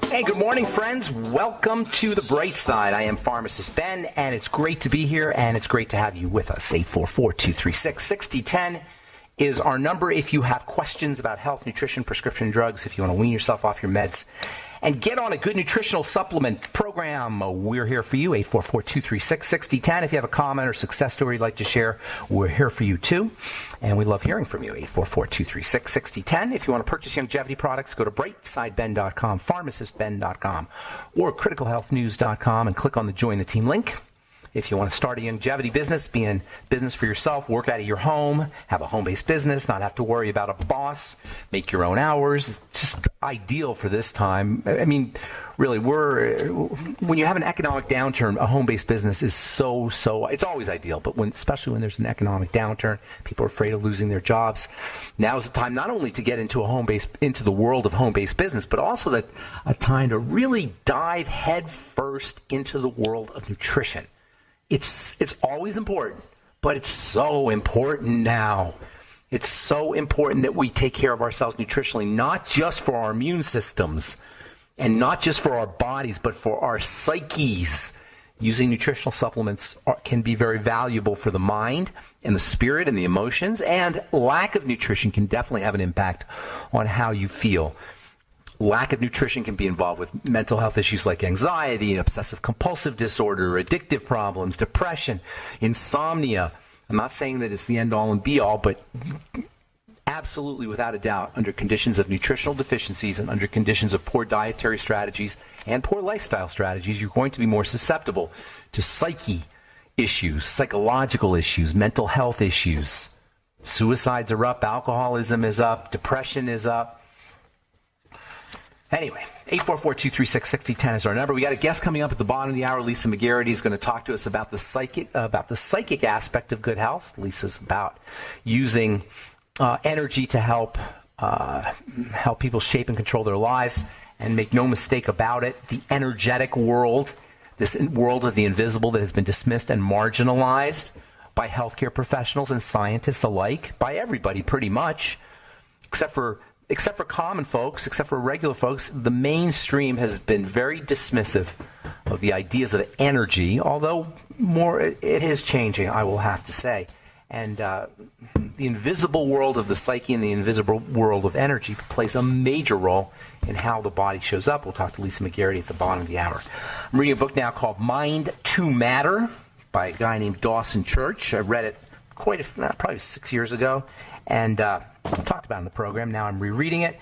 Hey, good morning, friends. Welcome to The Bright Side. I am Pharmacist Ben, and it's great to be here, and it's great to have you with us. 844-236-6010 is our number if you have questions about health, nutrition, prescription drugs, if you want to wean yourself off your meds and get on a good nutritional supplement program. We're here for you, 844-236-6010. If you have a comment or success story you'd like to share, we're here for you too. And we love hearing from you, 844-236-6010. If you want to purchase longevity products, go to brightsideben.com, pharmacistben.com, or criticalhealthnews.com and click on the Join the Team link. If you want to start a longevity business, be in business for yourself, work out of your home, have a home-based business, not have to worry about a boss, make your own hours, it's just ideal for this time. I mean, really, when you have an economic downturn, a home-based business is so it's always ideal, but especially when there's an economic downturn, people are afraid of losing their jobs. Now is the time not only to get into the world of home-based business, but also a time to really dive head first into the world of nutrition. It's always important, but it's so important now. It's so important that we take care of ourselves nutritionally, not just for our immune systems and not just for our bodies, but for our psyches. Using nutritional supplements can be very valuable for the mind and the spirit and the emotions, and lack of nutrition can definitely have an impact on how you feel. Lack of nutrition can be involved with mental health issues like anxiety, obsessive compulsive disorder, addictive problems, depression, insomnia. I'm not saying that it's the end all and be all, but absolutely without a doubt, under conditions of nutritional deficiencies and under conditions of poor dietary strategies and poor lifestyle strategies, you're going to be more susceptible to psyche issues, psychological issues, mental health issues. Suicides are up, alcoholism is up, depression is up. Anyway, 844-236-6010 is our number. We got a guest coming up at the bottom of the hour. Lisa McGarity is going to talk to us about the psychic aspect of good health. Lisa's about using energy to help people shape and control their lives. And make no mistake about it, the energetic world, this world of the invisible that has been dismissed and marginalized by healthcare professionals and scientists alike, by everybody pretty much, except for common folks, except for regular folks. The mainstream has been very dismissive of the ideas of energy, although it is changing, I will have to say. And the invisible world of the psyche and the invisible world of energy plays a major role in how the body shows up. We'll talk to Lisa McGarity at the bottom of the hour. I'm reading a book now called Mind to Matter by a guy named Dawson Church. I read it probably 6 years ago, and talked about it in the program. Now I'm rereading it.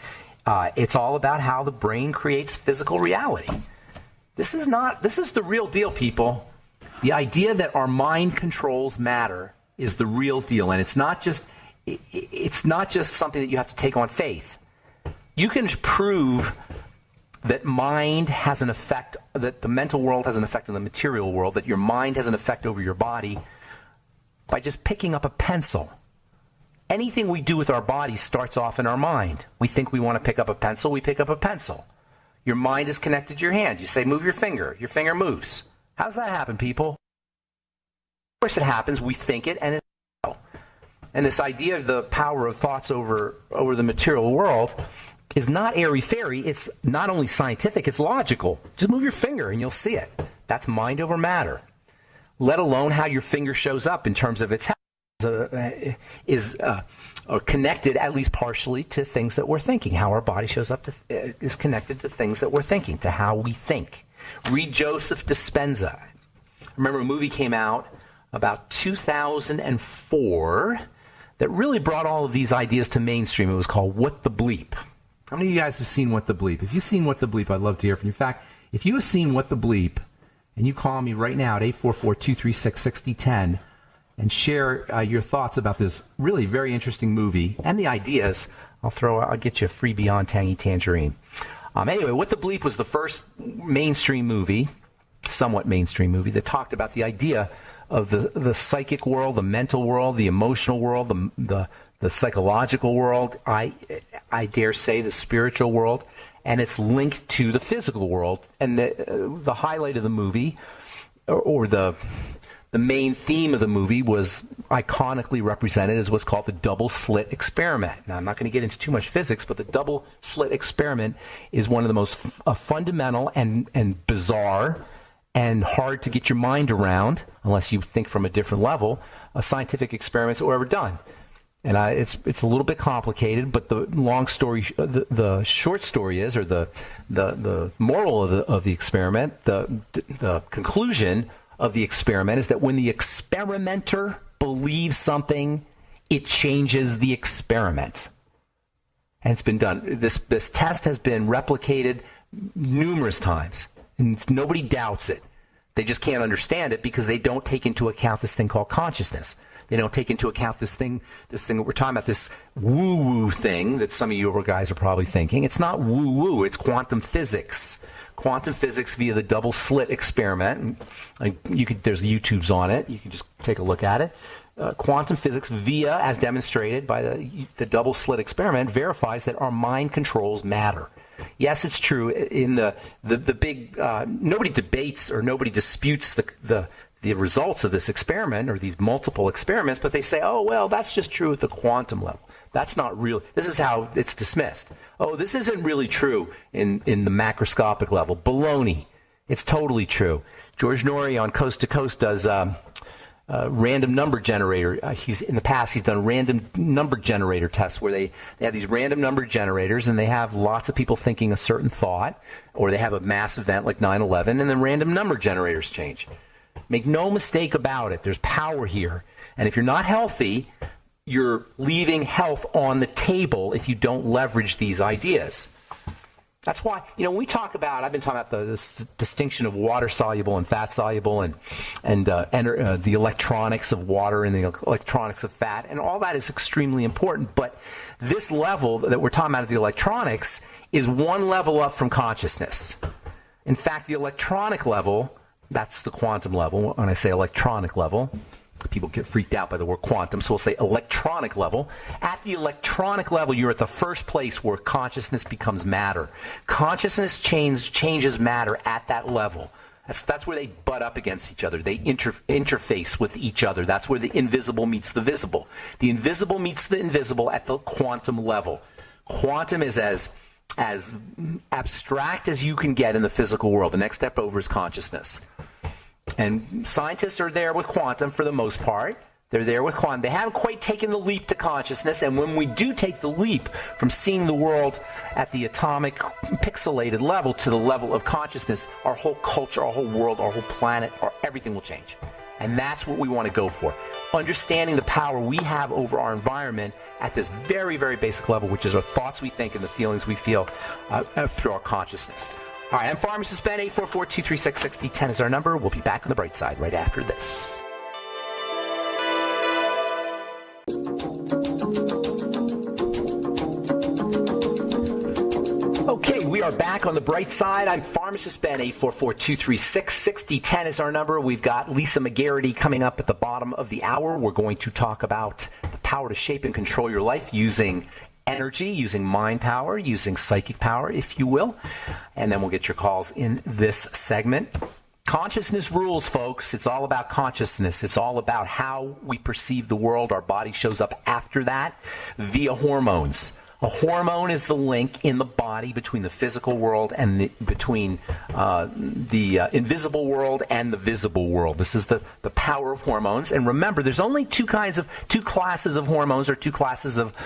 It's all about how the brain creates physical reality. This is the real deal, people. The idea that our mind controls matter is the real deal, and it's not just something that you have to take on faith. You can prove that mind has an effect, that the mental world has an effect on the material world, that your mind has an effect over your body by just picking up a pencil. Anything we do with our body starts off in our mind. We think we want to pick up a pencil, we pick up a pencil. Your mind is connected to your hand. You say, move your finger moves. How does that happen, people? Of course it happens. We think it, and it's so. And this idea of the power of thoughts over the material world is not airy-fairy. It's not only scientific, it's logical. Just move your finger and you'll see it. That's mind over matter. Let alone how your finger shows up in terms of its health. Is connected, at least partially, to things that we're thinking. How our body shows up is connected to things that we're thinking, to how we think. Read Joseph Dispenza. Remember, a movie came out about 2004 that really brought all of these ideas to mainstream. It was called What the Bleep. How many of you guys have seen What the Bleep? If you've seen What the Bleep, I'd love to hear from you. In fact, if you have seen What the Bleep, and you call me right now at 844-236-6010, and share your thoughts about this really very interesting movie and the ideas, I'll get you a free Beyond Tangy Tangerine. Anyway, What the Bleep was the first mainstream movie, somewhat mainstream movie, that talked about the idea of the psychic world, the mental world, the emotional world, the psychological world, I dare say the spiritual world, and it's linked to the physical world. And the highlight of the movie, or the The main theme of the movie was iconically represented as what's called the double slit experiment. Now, I'm not going to get into too much physics, but the double slit experiment is one of the most fundamental and bizarre and hard to get your mind around, unless you think from a different level, scientific experiments that were ever done. And it's a little bit complicated, but the long story, the short story is, or the moral of the experiment, the conclusion of the experiment is that when the experimenter believes something, it changes the experiment. And it's been done. This test has been replicated numerous times, and nobody doubts it. They just can't understand it because they don't take into account this thing called consciousness. They don't take into account this thing that we're talking about, this woo-woo thing that some of you guys are probably thinking. It's not woo-woo, it's quantum physics. Quantum physics via the double slit experiment. There's YouTubes on it. You can just take a look at it. Quantum physics via, as demonstrated by the double slit experiment, verifies that our mind controls matter. Yes, it's true. In the big, nobody debates or nobody disputes the results of this experiment or these multiple experiments, but they say, oh, well, that's just true at the quantum level. That's not real. This is how it's dismissed. Oh, this isn't really true in the macroscopic level. Baloney. It's totally true. George Norrie on Coast to Coast does random number generator. In the past, he's done random number generator tests where they have these random number generators and they have lots of people thinking a certain thought, or they have a mass event like 9/11, and then random number generators change. Make no mistake about it. There's power here. And if you're not healthy, you're leaving health on the table if you don't leverage these ideas. That's why, when we talk about, I've been talking about this distinction of water-soluble and fat-soluble and the electronics of water and the electronics of fat, and all that is extremely important. But this level that we're talking about of the electronics is one level up from consciousness. In fact, the electronic level, that's the quantum level. When I say electronic level, people get freaked out by the word quantum, so we'll say electronic level. At the electronic level, you're at the first place where consciousness becomes matter. Consciousness changes matter at that level. That's where they butt up against each other. They interface with each other. That's where the invisible meets the visible. The invisible meets the invisible at the quantum level. Quantum is as abstract as you can get in the physical world. The next step over is consciousness. And scientists are there with quantum for the most part. They're there with quantum. They haven't quite taken the leap to consciousness, and when we do take the leap from seeing the world at the atomic pixelated level to the level of consciousness, our whole culture, our whole world, our whole planet, everything will change. And that's what we want to go for. Understanding the power we have over our environment at this very, very basic level, which is our thoughts we think and the feelings we feel through our consciousness. All right, I'm Pharmacist Ben. 844-236-6010 is our number. We'll be back on the bright side right after this. Okay, we are back on the bright side. I'm Pharmacist Ben. 844-236-6010 is our number. We've got Lisa McGarity coming up at the bottom of the hour. We're going to talk about the power to shape and control your life using energy, using mind power, using psychic power, if you will. And then we'll get your calls in this segment. Consciousness rules, folks. It's all about consciousness. It's all about how we perceive the world. Our body shows up after that via hormones. A hormone is the link in the body between the physical world and between the invisible world and the visible world. This is the power of hormones. And remember, there's only two classes of hormones, or two classes of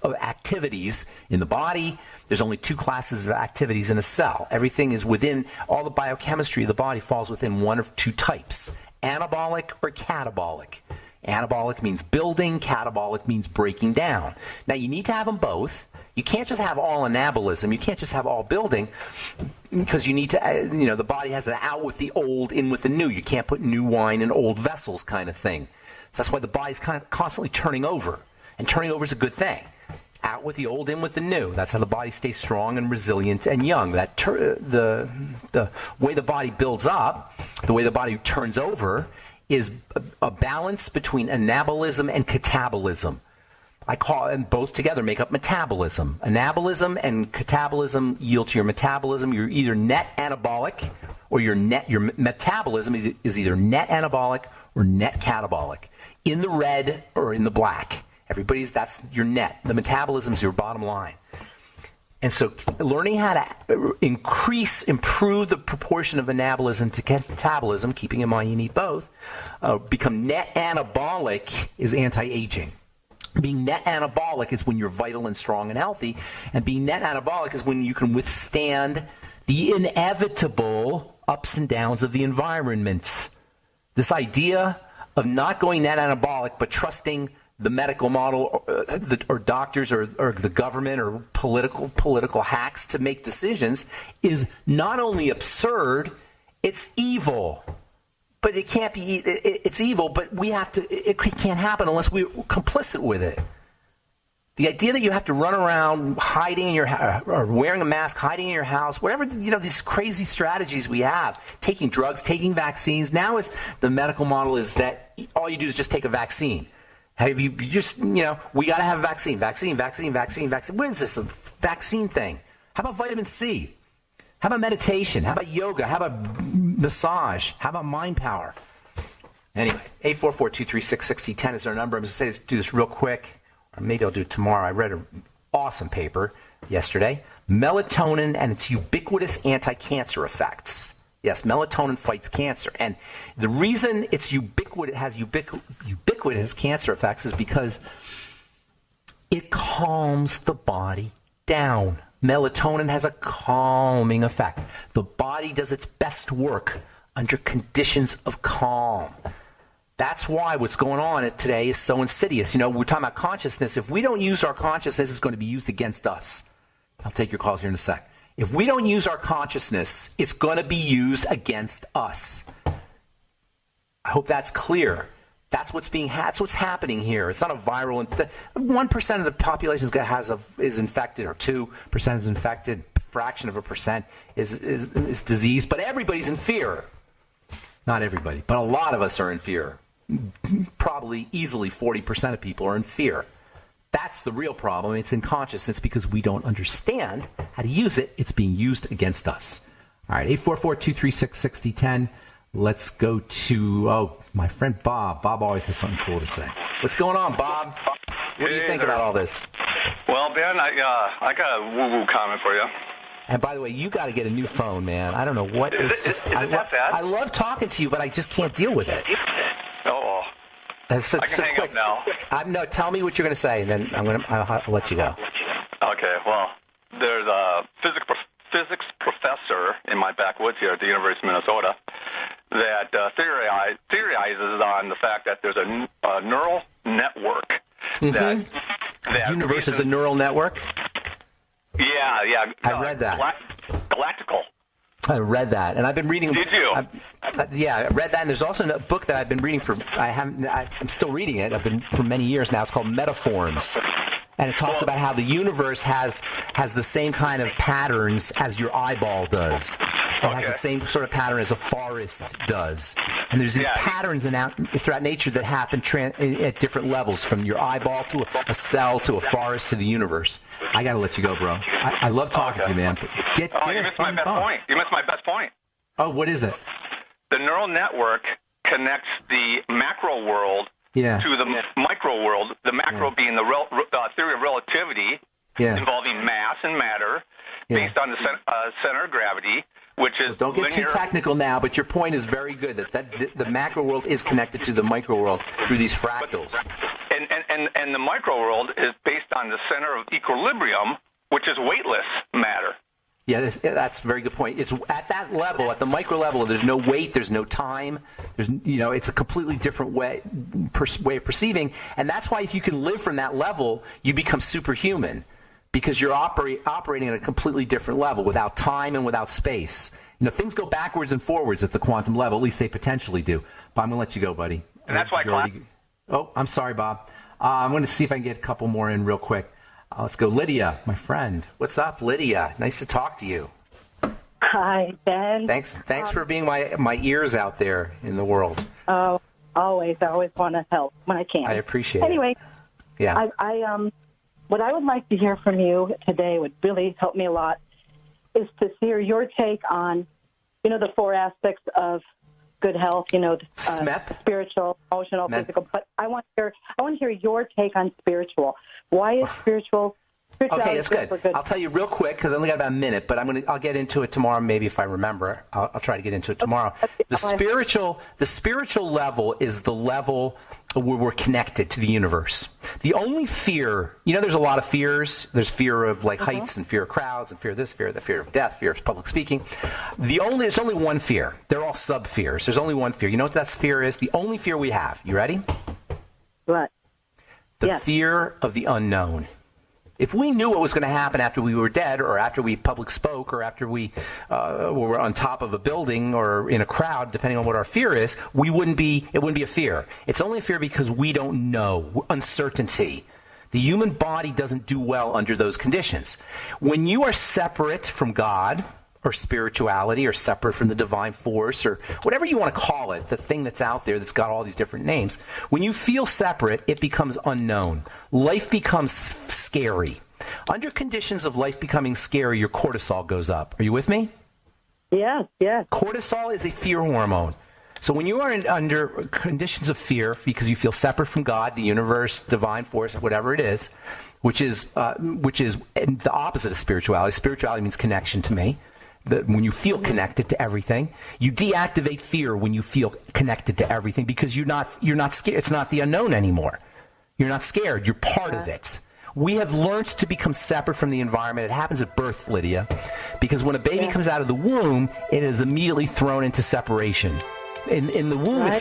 activities in the body. There's only two classes of activities in a cell. Everything is within, all the biochemistry of the body falls within one of two types: anabolic or catabolic. Anabolic means building, catabolic means breaking down. Now, you need to have them both. You can't just have all anabolism. You can't just have all building, because you need to, the body has an out with the old, in with the new. You can't put new wine in old vessels kind of thing. So that's why the body's kind of constantly turning over. And turning over is a good thing. Out with the old, in with the new. That's how the body stays strong and resilient and young. The way the body builds up, the way the body turns over, is a balance between anabolism and catabolism. I call them both together make up metabolism. Anabolism and catabolism yield to your metabolism. You're either net anabolic, or your metabolism is either net anabolic or net catabolic. In the red or in the black. That's your net. The metabolism is your bottom line. And so learning how to improve the proportion of anabolism to catabolism, keeping in mind you need both, become net anabolic is anti-aging. Being net anabolic is when you're vital and strong and healthy, and being net anabolic is when you can withstand the inevitable ups and downs of the environment. This idea of not going net anabolic but trusting the medical model or doctors or the government or political hacks to make decisions is not only absurd, it's evil. But it can't be. It's evil. But we have to. It can't happen unless we're complicit with it. The idea that you have to run around hiding in your or wearing a mask, hiding in your house, whatever, these crazy strategies we have, taking drugs, taking vaccines. Now it's the medical model is that all you do is just take a vaccine. Have you just, we got to have a vaccine. What is this, a vaccine thing? How about vitamin C? How about meditation? How about yoga? How about massage? How about mind power? Anyway, 844-236-6010 is our number. I'm going to say do this real quick, or maybe I'll do it tomorrow. I read an awesome paper yesterday. Melatonin and its ubiquitous anti-cancer effects. Yes, melatonin fights cancer. And the reason it's has ubiquitous cancer effects is because it calms the body down. Melatonin has a calming effect. The body does its best work under conditions of calm. That's why what's going on today is so insidious. We're talking about consciousness. If we don't use our consciousness, it's going to be used against us. I'll take your calls here in a sec. If we don't use our consciousness, it's going to be used against us. I hope that's clear. That's what's happening here. It's not a viral. 1% of the population is infected, or 2% is infected. Fraction of a percent is diseased, but everybody's in fear. Not everybody, but a lot of us are in fear. Probably easily 40% of people are in fear. That's the real problem. It's in consciousness because we don't understand how to use it. It's being used against us. All right, 844-236-6010. Let's go to, my friend Bob. Bob always has something cool to say. What's going on, Bob? What do you think about all this? Well, Ben, I got a woo-woo comment for you. And by the way, you got to get a new phone, man. I don't know what. I love talking to you, but I just can't deal with it. Oh. I can hang up now. No, tell me what you're going to say, and then I'll let you go. Okay, well, there's a physics professor in my backwoods here at the University of Minnesota that theorizes on the fact that there's a neural network. Mm-hmm. that the universe is a neural network? Yeah. I read that. Galactical. I read that, and I've been reading. Did you? I read that, and there's also a book that I've been reading I'm still reading it. I've been for many years now. It's called Metaforms, and it talks about how the universe has the same kind of patterns as your eyeball does. It has the same sort of pattern as a forest does. And there's these patterns throughout nature that happen at different levels, from your eyeball to a cell to a forest to the universe. I got to let you go, bro. I love talking to you, man. You missed my best point. You missed my best point. Oh, what is it? The neural network connects the macro world to the micro world, the macro being the theory of relativity involving mass and matter based on the center of gravity, which is don't get too technical now, but your point is very good, that the macro world is connected to the micro world through these fractals. And the micro world is based on the center of equilibrium, which is weightless matter. Yeah, that's a very good point. It's at that level, at the micro level, there's no weight, there's no time, it's a completely different way of perceiving, and that's why if you can live from that level, you become superhuman, because you're operating at a completely different level, without time and without space. Things go backwards and forwards at the quantum level, at least they potentially do. But I'm going to let you go, buddy. And that's why Oh, I'm sorry, Bob. I'm going to see if I can get a couple more in real quick. Let's go. Lydia, my friend. What's up, Lydia? Nice to talk to you. Hi, Ben. Thanks for being my ears out there in the world. Oh, always. I always want to help when I can. I appreciate it. Anyway, what I would like to hear from you today would really help me a lot is to hear your take on, the 4 aspects of good health, SMEP? Spiritual, emotional, physical. But I want to hear your take on spiritual. Why is spirituality Okay, that's good. I'll tell you real quick because I only got about a minute, but I'll get into it tomorrow. Maybe if I remember, I'll try to get into it tomorrow. The spiritual level is the level where we're connected to the universe. The only fear, there's a lot of fears. There's fear of heights and fear of crowds and fear of this, fear of that, fear of death, fear of public speaking. There's only one fear. They're all sub fears. There's only one fear. You know what that fear is? The only fear we have. You ready? What? The fear of the unknown. If we knew what was going to happen after we were dead or after we public spoke or after we were on top of a building or in a crowd, depending on what our fear is, it wouldn't be a fear. It's only a fear because we don't know. Uncertainty. The human body doesn't do well under those conditions. When you are separate from God or spirituality or separate from the divine force or whatever you want to call it, the thing that's out there that's got all these different names, when you feel separate, it becomes unknown. Life becomes scary. Under conditions of life becoming scary, your cortisol goes up. Are you with me? Yes. Cortisol is a fear hormone. So when you are under conditions of fear because you feel separate from God, the universe, divine force, whatever it is, which is the opposite of spirituality. Spirituality means connection to me. When you feel connected to everything, you deactivate fear when you feel connected to everything because you're not scared. It's not the unknown anymore. You're not scared. You're part of it. We have learned to become separate from the environment. It happens at birth, Lydia, because when a baby comes out of the womb, it is immediately thrown into separation. In the womb,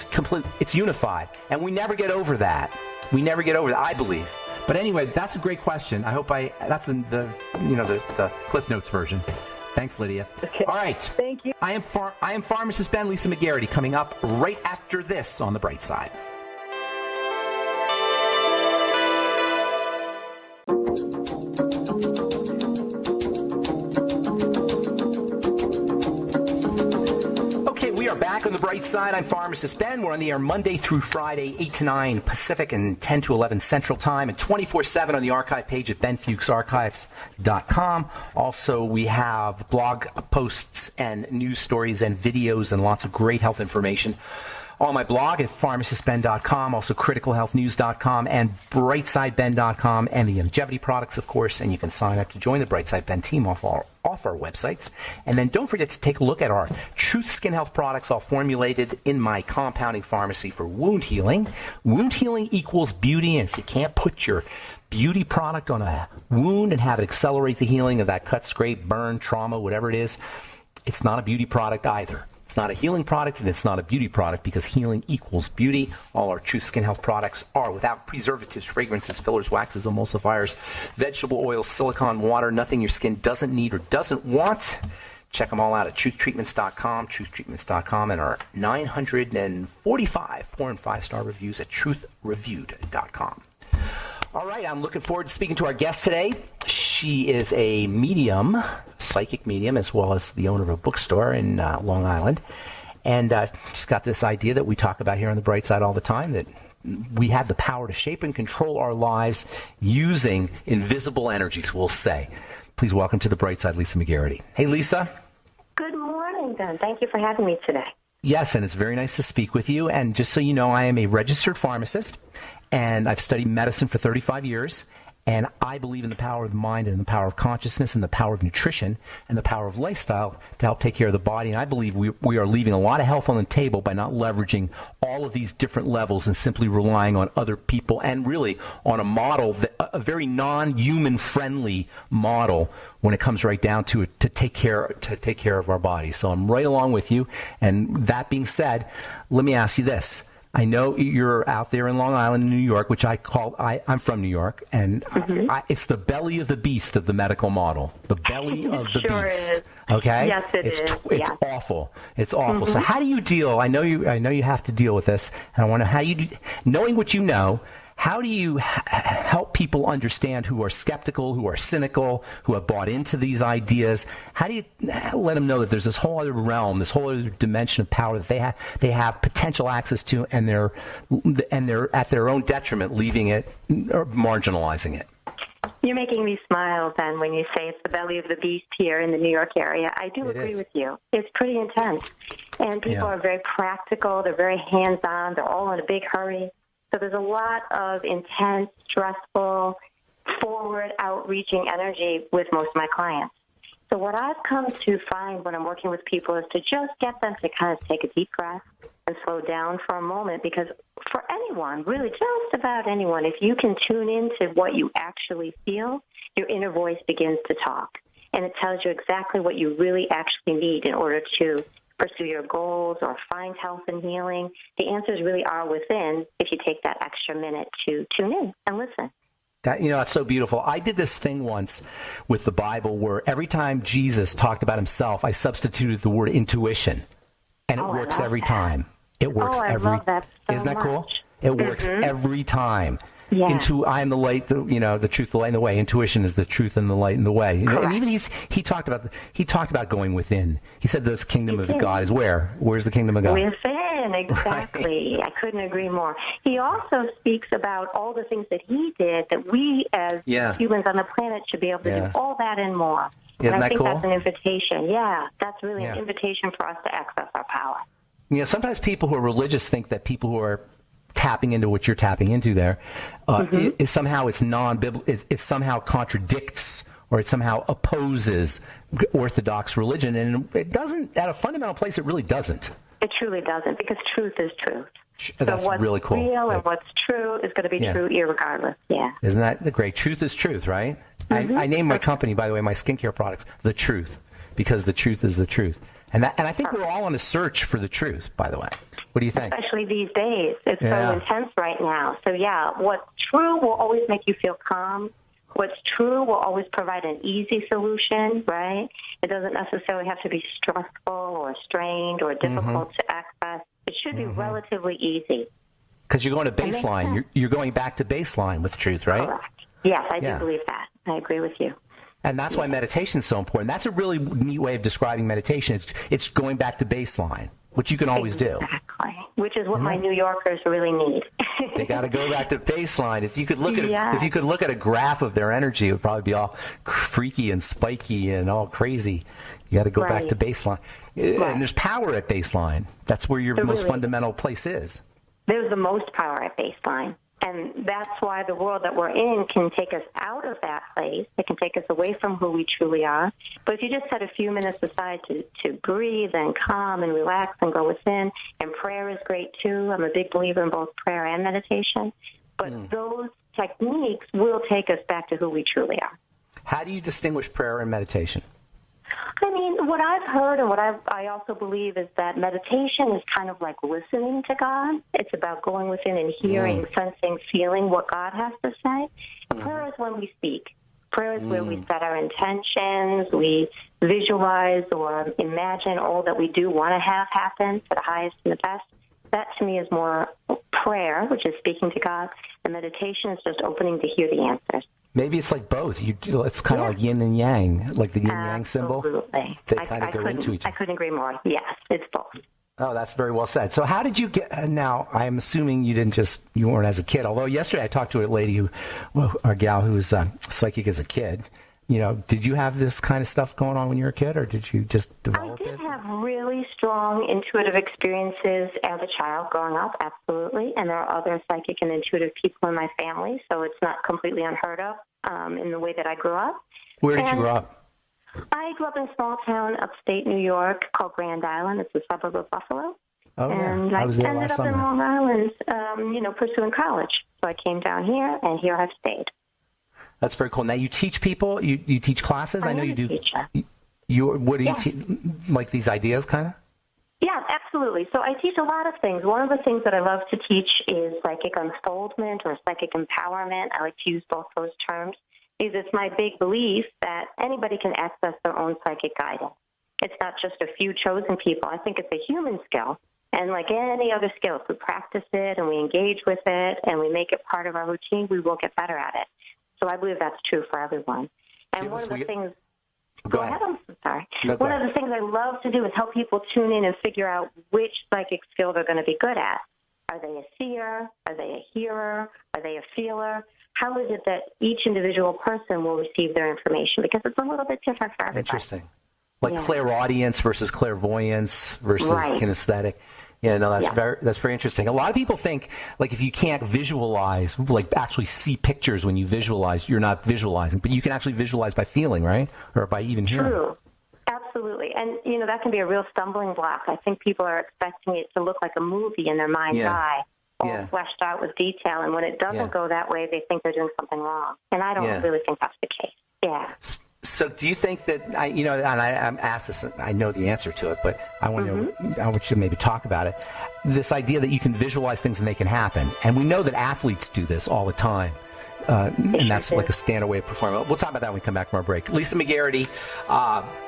it's unified, and we never get over that. I believe. But anyway, that's a great question. I hope that's the Cliff Notes version. Thanks, Lydia. Okay. All right. Thank you. I am Pharmacist Ben, Lisa McGarity, coming up right after this on The Bright Side. Okay, we are back on The Bright Side. I'm Pharmacist Ben. We're on the air Monday through Friday, 8 to 9 Pacific and 10 to 11 Central Time, and 24/7 on the archive page at benfuchsarchives.com. Also, we have blog posts and news stories and videos and lots of great health information on my blog at pharmacistben.com, also criticalhealthnews.com and brightsideben.com, and the longevity products, of course, and you can sign up to join the Brightside Ben team off our websites. And then don't forget to take a look at our Truth Skin Health products, all formulated in my compounding pharmacy for wound healing. Wound healing equals beauty, and if you can't put your beauty product on a wound and have it accelerate the healing of that cut, scrape, burn, trauma, whatever it is, it's not a beauty product either. It's not a healing product, and it's not a beauty product because healing equals beauty. All our Truth Skin Health products are without preservatives, fragrances, fillers, waxes, emulsifiers, vegetable oils, silicone, water, nothing your skin doesn't need or doesn't want. Check them all out at truthtreatments.com, and our 945 4- and 5-star reviews at truthreviewed.com. All right, I'm looking forward to speaking to our guest today. She is a medium, psychic medium, as well as the owner of a bookstore in Long Island. And she's got this idea that we talk about here on The Bright Side all the time, that we have the power to shape and control our lives using invisible energies, we'll say. Please welcome to The Bright Side, Lisa McGarity. Hey, Lisa. Good morning, Ben. Thank you for having me today. Yes, and it's very nice to speak with you. And just so you know, I am a registered pharmacist, and I've studied medicine for 35 years, and I believe in the power of the mind and the power of consciousness and the power of nutrition and the power of lifestyle to help take care of the body. And I believe we are leaving a lot of health on the table by not leveraging all of these different levels and simply relying on other people and really on a model, a very non-human friendly model when it comes right down to it, to take care of our bodies. So I'm right along with you. And that being said, let me ask you this. I know you're out there in Long Island, in New York, which I'm from New York, and it's the belly of the beast of the medical model. The belly of the beast. Is. Okay? Yes, it's awful. It's awful. So how do you deal? I know you have to deal with this, and I want to know how you do, knowing what you know. How do you help people understand who are skeptical, who are cynical, who have bought into these ideas? How do you let them know that there's this whole other realm, this whole other dimension of power that they have potential access to, and they're at their own detriment, leaving it or marginalizing it? You're making me smile, Ben, when you say it's the belly of the beast here in the New York area. I do agree with you. It's pretty intense. And people are very practical. They're very hands-on. They're all in a big hurry. So there's a lot of intense, stressful, forward, outreaching energy with most of my clients. So what I've come to find when I'm working with people is to just get them to kind of take a deep breath and slow down for a moment, because for anyone, really just about anyone, if you can tune into what you actually feel, your inner voice begins to talk. And it tells you exactly what you really actually need in order to pursue your goals or find health and healing. The answers really are within if you take that extra minute to tune in and listen. That's so beautiful. I did this thing once with the Bible where every time Jesus talked about himself, I substituted the word intuition, and it works every time. It works I love that so Isn't that much. cool? It works every time. Yeah. I am the light, the truth, the light, and the way. Intuition is the truth and the light and the way. And even he talked about going within. He said this kingdom of God is where? Where's the kingdom of God? Within, exactly. Right. I couldn't agree more. He also speaks about all the things that he did that we as humans on the planet should be able to do all that and more. Isn't that cool? I think that's an invitation. Yeah, that's really an invitation for us to access our power. Sometimes people who are religious think that people who are tapping into what you're tapping into there, it somehow it somehow contradicts or it somehow opposes Orthodox religion, and it doesn't. At a fundamental place, it really doesn't. It truly doesn't, because truth is truth. That's so what's really cool. real and what's true is going to be true irregardless. Yeah. Isn't that great? Truth is truth, right? I named my company, by the way, my skincare products, The Truth, because the truth is the truth. And I think we're all on a search for the truth, by the way. What do you think? Especially these days. It's so intense right now. So, what's true will always make you feel calm. What's true will always provide an easy solution, right? It doesn't necessarily have to be stressful or strained or difficult to access. It should be relatively easy. Because you're going to baseline. You're going back to baseline with truth, right? Correct. Yes, I do believe that. I agree with you. And that's why meditation is so important. That's a really neat way of describing meditation. It's going back to baseline, which you can always do. Exactly. Which is what my New Yorkers really need. They got to go back to baseline. If you could look at a graph of their energy, it would probably be all freaky and spiky and all crazy. You got to go back to baseline. And there's power at baseline. That's where your most fundamental place is. There's the most power at baseline. And that's why the world that we're in can take us out of that place. It can take us away from who we truly are. But if you just set a few minutes aside to breathe and calm and relax and go within, and prayer is great too. I'm a big believer in both prayer and meditation. But those techniques will take us back to who we truly are. How do you distinguish prayer and meditation? I mean, what I've heard and what I also believe is that meditation is kind of like listening to God. It's about going within and hearing, sensing, feeling what God has to say. Prayer is when we speak. Prayer is where we set our intentions, we visualize or imagine all that we do want to have happen for the highest and the best. That to me is more prayer, which is speaking to God, and meditation is just opening to hear the answers. Maybe it's like both. It's kind of like yin and yang, like the yin-yang symbol. Absolutely. They kind of go into each other. I couldn't agree more. Yes, it's both. Oh, that's very well said. So how did you get, now I'm assuming you weren't as a kid, although yesterday I talked to a lady a gal who was psychic as a kid. Did you have this kind of stuff going on when you were a kid, or did you just develop it? I did have really strong intuitive experiences as a child growing up, absolutely. And there are other psychic and intuitive people in my family, so it's not completely unheard of in the way that I grew up. Where did you grow up? I grew up in a small town upstate New York called Grand Island. It's a suburb of Buffalo. Oh, yeah. And I was there ended last up summer. in Long Island, pursuing college. So I came down here, and here I've stayed. That's very cool. Now you teach people. You teach classes. I know you do. What do you teach? Like these ideas, kind of. Yeah, absolutely. So I teach a lot of things. One of the things that I love to teach is psychic unfoldment or psychic empowerment. I like to use both those terms because it's my big belief that anybody can access their own psychic guidance. It's not just a few chosen people. I think it's a human skill. And like any other skill, if we practice it and we engage with it and we make it part of our routine, we will get better at it. So I believe that's true for everyone. And one of the things... Go ahead. I'm sorry. No, One of the things I love to do is help people tune in and figure out which psychic skill they're going to be good at. Are they a seer? Are they a hearer? Are they a feeler? how is it that each individual person will receive their information? Because it's a little bit different for everybody. Interesting. Like clairaudience versus clairvoyance versus kinesthetic. Yeah, no, that's very interesting. A lot of people think, like, if you can't visualize, like actually see pictures when you visualize, you're not visualizing, but you can actually visualize by feeling, right? Or by even hearing. True. Absolutely. And, that can be a real stumbling block. I think people are expecting it to look like a movie in their mind's eye, all fleshed out with detail. And when it doesn't go that way, they think they're doing something wrong. And I don't really think that's the case. Yeah. So do you think that, I'm asked this, I know the answer to it, but I want you to maybe talk about it. This idea that you can visualize things and they can happen. And we know that athletes do this all the time. And that's like a standard way of performing. We'll talk about that when we come back from our break. Lisa McGarity,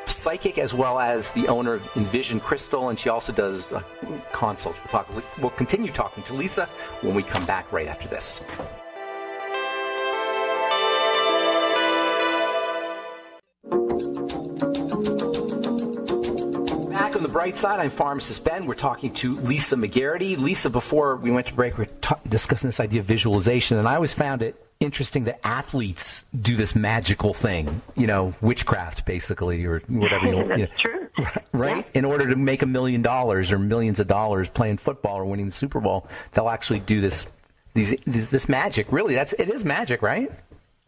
psychic as well as the owner of Envision Crystal, and she also does consults. We'll continue talking to Lisa when we come back right after this. On the bright side, I'm pharmacist Ben. We're talking to Lisa McGarity. Lisa, before we went to break, we were discussing this idea of visualization, and I always found it interesting that athletes do this magical thing, witchcraft, basically, or whatever. That's true. Right? Yeah. In order to make $1 million or millions of dollars playing football or winning the Super Bowl, they'll actually do this magic. Really, it is magic, right?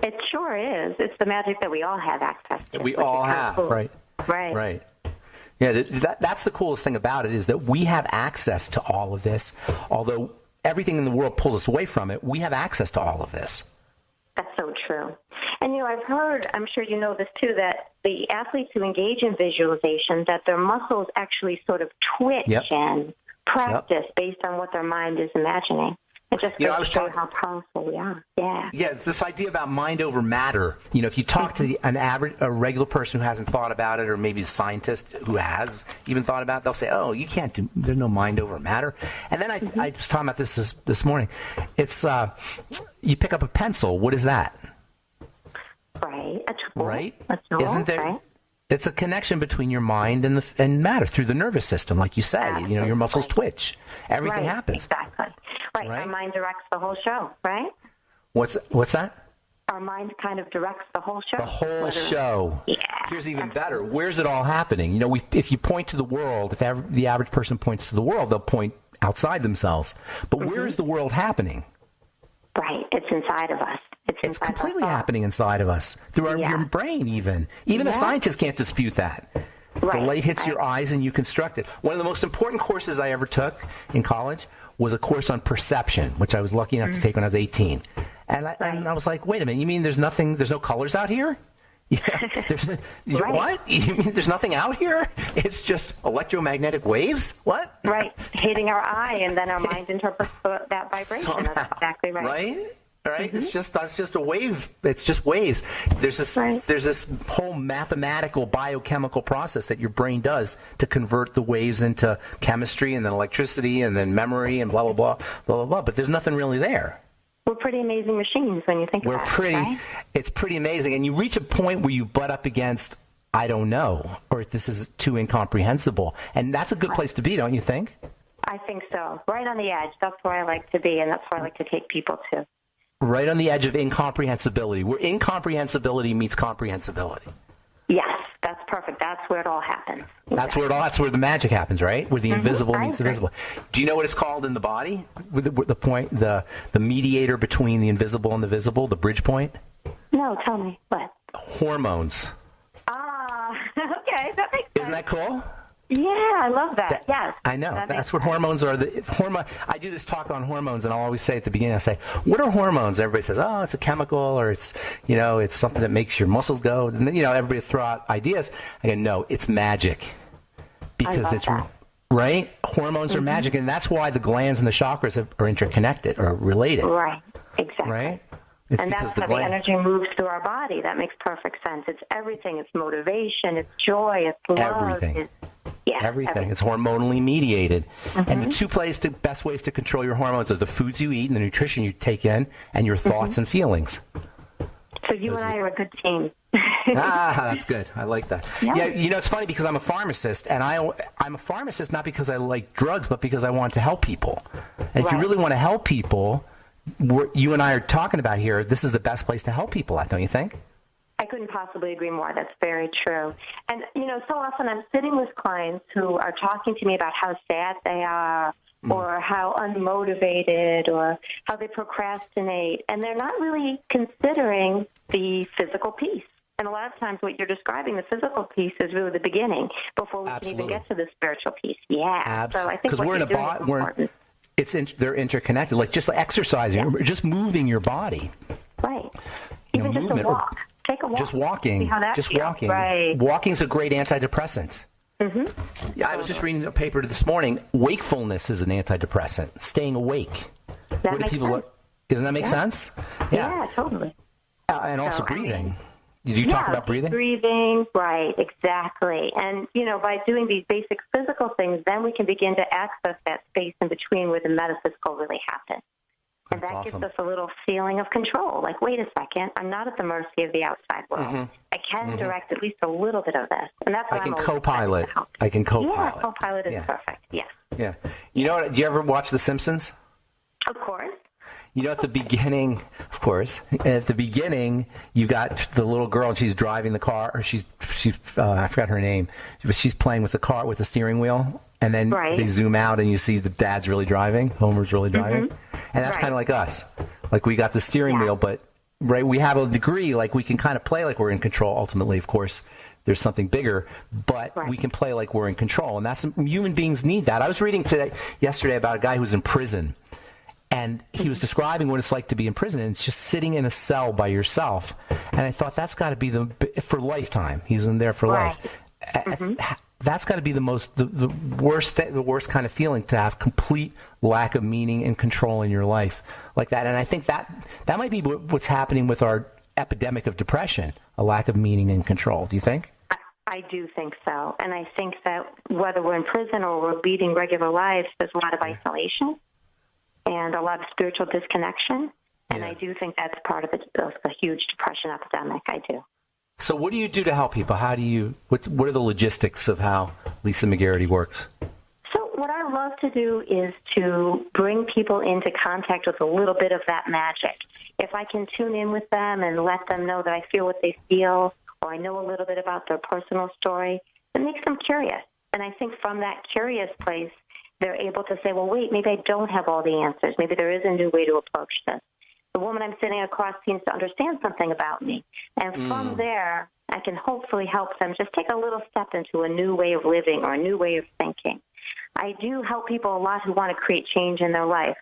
It sure is. It's the magic that we all have access to. We all have, cool. Right. Right. Yeah, that's the coolest thing about it, is that we have access to all of this. Although everything in the world pulls us away from it, we have access to all of this. That's so true. And, I've heard, I'm sure you know this too, that the athletes who engage in visualization, that their muscles actually sort of twitch and practice based on what their mind is imagining. It just goes to show how powerful we are. Yeah. Yeah, it's this idea about mind over matter. If you talk to a regular person who hasn't thought about it, or maybe a scientist who has even thought about it, they'll say, "Oh, you can't do. There's no mind over matter." And then I was talking about this morning. It's you pick up a pencil. What is that? Right. A tool. Right. A tool. Isn't there? Right. It's a connection between your mind and matter through the nervous system, like you say. Your muscles twitch. Everything happens. Exactly. Right. Our mind directs the whole show, right? What's that? Our mind kind of directs the whole show. The whole show. Yeah. Here's even better. Where's it all happening? If you point to the world, if the average person points to the world, they'll point outside themselves. But where is the world happening? Right. It's inside of us. It's completely happening inside of us, through your brain even. Even a scientist can't dispute that. Right. The light hits your eyes and you construct it. One of the most important courses I ever took in college was a course on perception, which I was lucky enough to take when I was 18. And I was like, wait a minute, you mean there's no colors out here? What? You mean there's nothing out here? It's just electromagnetic waves? What? Right. Hitting our eye, and then our mind interprets that vibration. Somehow. That's exactly right. Right? Right? That's just a wave. It's just waves. There's this whole mathematical biochemical process that your brain does to convert the waves into chemistry and then electricity and then memory and blah blah blah blah blah blah. But there's nothing really there. We're pretty amazing machines when you think about it. Right? It's pretty amazing, and you reach a point where you butt up against I don't know, or this is too incomprehensible, and that's a good place to be, don't you think? I think so. Right on the edge. That's where I like to be, and that's where I like to take people to. Right on the edge of incomprehensibility, where incomprehensibility meets comprehensibility. Yes, that's perfect. That's where it all happens. That's where the magic happens, right? Where the invisible meets the visible. Do you know what it's called in the body? The mediator between the invisible and the visible, the bridge point? No, tell me. What? Hormones. Okay, that makes sense. Isn't that cool? Yeah, I love that. Yes. I know. That's what hormones are. I do this talk on hormones, and I'll always say at the beginning, I say, what are hormones? Everybody says, oh, it's a chemical, or it's something that makes your muscles go. And then, everybody throw out ideas. I go, no, it's magic. Because it's that. Right? Hormones are magic, and that's why the glands and the chakras are interconnected or related. Right. Exactly. Right? And that's how the energy moves through our body. That makes perfect sense. It's everything. It's motivation. It's joy. It's love. Everything. Everything. It's hormonally mediated. And the two best ways to control your hormones are the foods you eat and the nutrition you take in and your thoughts and feelings. So you and I are a good team. That's good. I like that. Yeah, it's funny because I'm a pharmacist, and I'm a pharmacist not because I like drugs, but because I want to help people. And if you really want to help people, you and I are talking about here, this is the best place to help people at, don't you think? I couldn't possibly agree more. That's very true. And, so often I'm sitting with clients who are talking to me about how sad they are or how unmotivated or how they procrastinate, and they're not really considering the physical piece. And a lot of times what you're describing, the physical piece, is really the beginning before we can even get to the spiritual piece. Yeah. Absolutely. So I think what you're doing is important. They're interconnected, like just like exercising, just moving your body. Right. Even just a walk. Take a walk. Just walking. See how that feels. Walking. Right. Walking's a great antidepressant. Mm-hmm. Yeah, I was just reading a paper this morning. Wakefulness is an antidepressant. Staying awake. That makes sense. Doesn't that make sense? Yeah, totally. And also breathing. Did you talk about breathing? Breathing, right, exactly. And, by doing these basic physical things, then we can begin to access that space in between where the metaphysical really happens. And That's that awesome. gives us a little feeling of control. Like, wait a second, I'm not at the mercy of the outside world. I can direct at least a little bit of this. And that's what I can co-pilot. Yeah, co-pilot is perfect, yes. Yeah. You know what? Do you ever watch The Simpsons? Of course. At the beginning, you got the little girl, and she's driving the car, or she's I forgot her name, but she's playing with the car with the steering wheel, and then they zoom out, and you see the dad's really driving, Homer's really driving, and that's kind of like us. Like, we got the steering wheel, but we have a degree, like we can kind of play like we're in control. Ultimately, of course, there's something bigger, but we can play like we're in control, and that's human beings need that. I was reading yesterday about a guy who's in prison. And he was describing what it's like to be in prison, and it's just sitting in a cell by yourself. And I thought that's got to be for lifetime. He was in there for life. That's got to be the worst kind of feeling, to have complete lack of meaning and control in your life like that. And I think that might be what's happening with our epidemic of depression, a lack of meaning and control. Do you think? I do think so. And I think that whether we're in prison or we're leading regular lives, there's a lot of isolation and a lot of spiritual disconnection. And I do think that's part of the huge depression epidemic. I do. So what do you do to help people? What are the logistics of how Lisa McGarity works? So what I love to do is to bring people into contact with a little bit of that magic. If I can tune in with them and let them know that I feel what they feel, or I know a little bit about their personal story, it makes them curious. And I think from that curious place, they're able to say, well, wait, maybe I don't have all the answers. Maybe there is a new way to approach this. The woman I'm sitting across seems to understand something about me. And from there, I can hopefully help them just take a little step into a new way of living or a new way of thinking. I do help people a lot who want to create change in their life.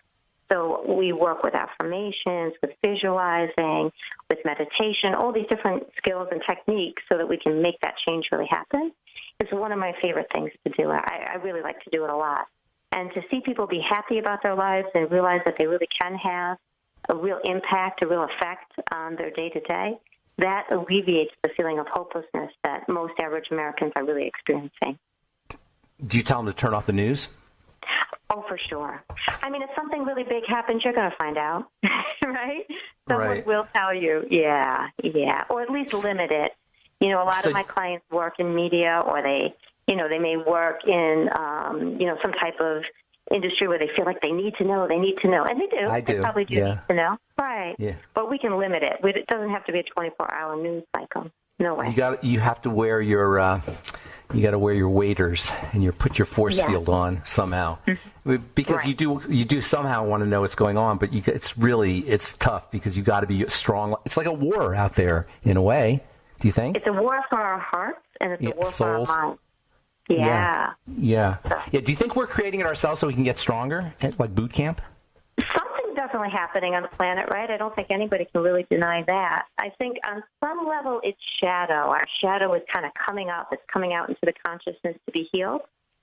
So we work with affirmations, with visualizing, with meditation, all these different skills and techniques so that we can make that change really happen. It's one of my favorite things to do. I really like to do it a lot. And to see people be happy about their lives and realize that they really can have a real impact, a real effect on their day-to-day, that alleviates the feeling of hopelessness that most average Americans are really experiencing. Do you tell them to turn off the news? Oh, for sure. I mean, if something really big happens, you're going to find out, right? Someone will tell you, yeah, or at least limit it. A lot of my clients work in media, or they may work in, some type of industry where they feel like they need to know, and they do. They probably do need to know. Right. Yeah. But we can limit it. It doesn't have to be a 24-hour news cycle. No way. You have to wear your waders and put your force field on somehow, because you do somehow want to know what's going on, but it's tough because you got to be strong. It's like a war out there in a way. Do you think? It's a war for our hearts, and it's a war souls. for our minds. Yeah. Do you think we're creating it ourselves so we can get stronger, like boot camp? Something's definitely happening on the planet, right? I don't think anybody can really deny that. I think on some level it's shadow. Our shadow is kind of coming up. It's coming out into the consciousness to be healed.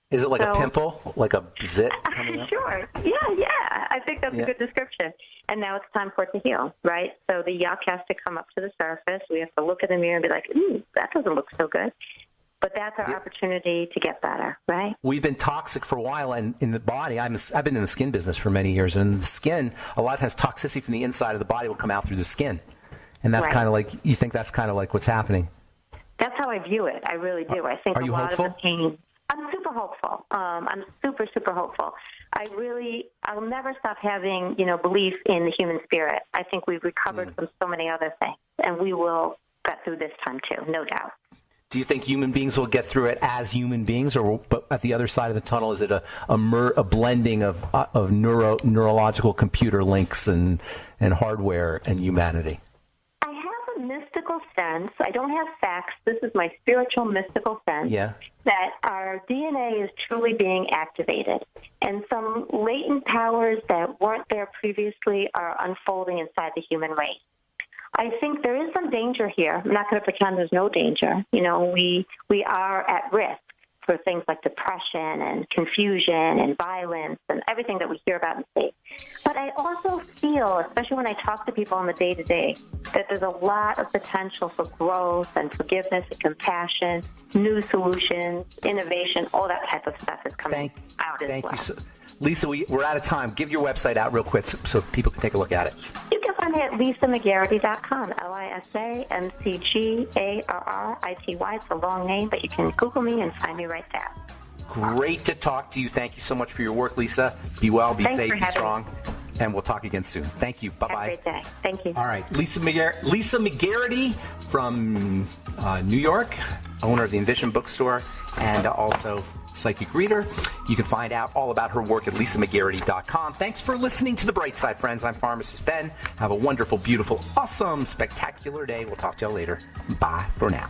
Is it like a pimple, like a zit coming up? Sure. Yeah. I think that's a good description. And now it's time for it to heal, right? So the yuck has to come up to the surface. We have to look in the mirror and be like, that doesn't look so good. But that's our opportunity to get better, right? We've been toxic for a while, and in the body, I've been in the skin business for many years, and in the skin, a lot of times toxicity from the inside of the body will come out through the skin. And that's kind of like, you think that's kind of like what's happening? That's how I view it. I really do. I think Are you lot hopeful? of the pain. I'm super super hopeful. I'm super, super hopeful. I'll never stop having, belief in the human spirit. I think we've recovered from so many other things, and we will get through this time too, no doubt. Do you think human beings will get through it as human beings, or but at the other side of the tunnel, is it a blending of neurological computer links and hardware and humanity? I have a mystical sense. I don't have facts. This is my spiritual mystical sense that our DNA is truly being activated, and some latent powers that weren't there previously are unfolding inside the human race. I think there is some danger here. I'm not going to pretend there's no danger. We are at risk for things like depression and confusion and violence and everything that we hear about in space. But I also feel, especially when I talk to people on the day-to-day, that there's a lot of potential for growth and forgiveness and compassion, new solutions, innovation, all that type of stuff is coming out as well. Thank you. Lisa, we're out of time. Give your website out real quick so people can take a look at it. You can find me at lisamcgarrity.com, LisaMcgarrity. It's a long name, but you can Google me and find me right there. Great to talk to you. Thank you so much for your work, Lisa. Be well, be safe, be strong, and we'll talk again soon. Thank you. Bye-bye. Have a great day. Thank you. All right. Lisa McGarrity from New York, owner of the Envision Bookstore, and also psychic reader. You can find out all about her work at lisamcgarrity.com. Thanks for listening to The Bright Side, friends. I'm Pharmacist Ben. Have a wonderful, beautiful, awesome, spectacular day. We'll talk to you later. Bye for now.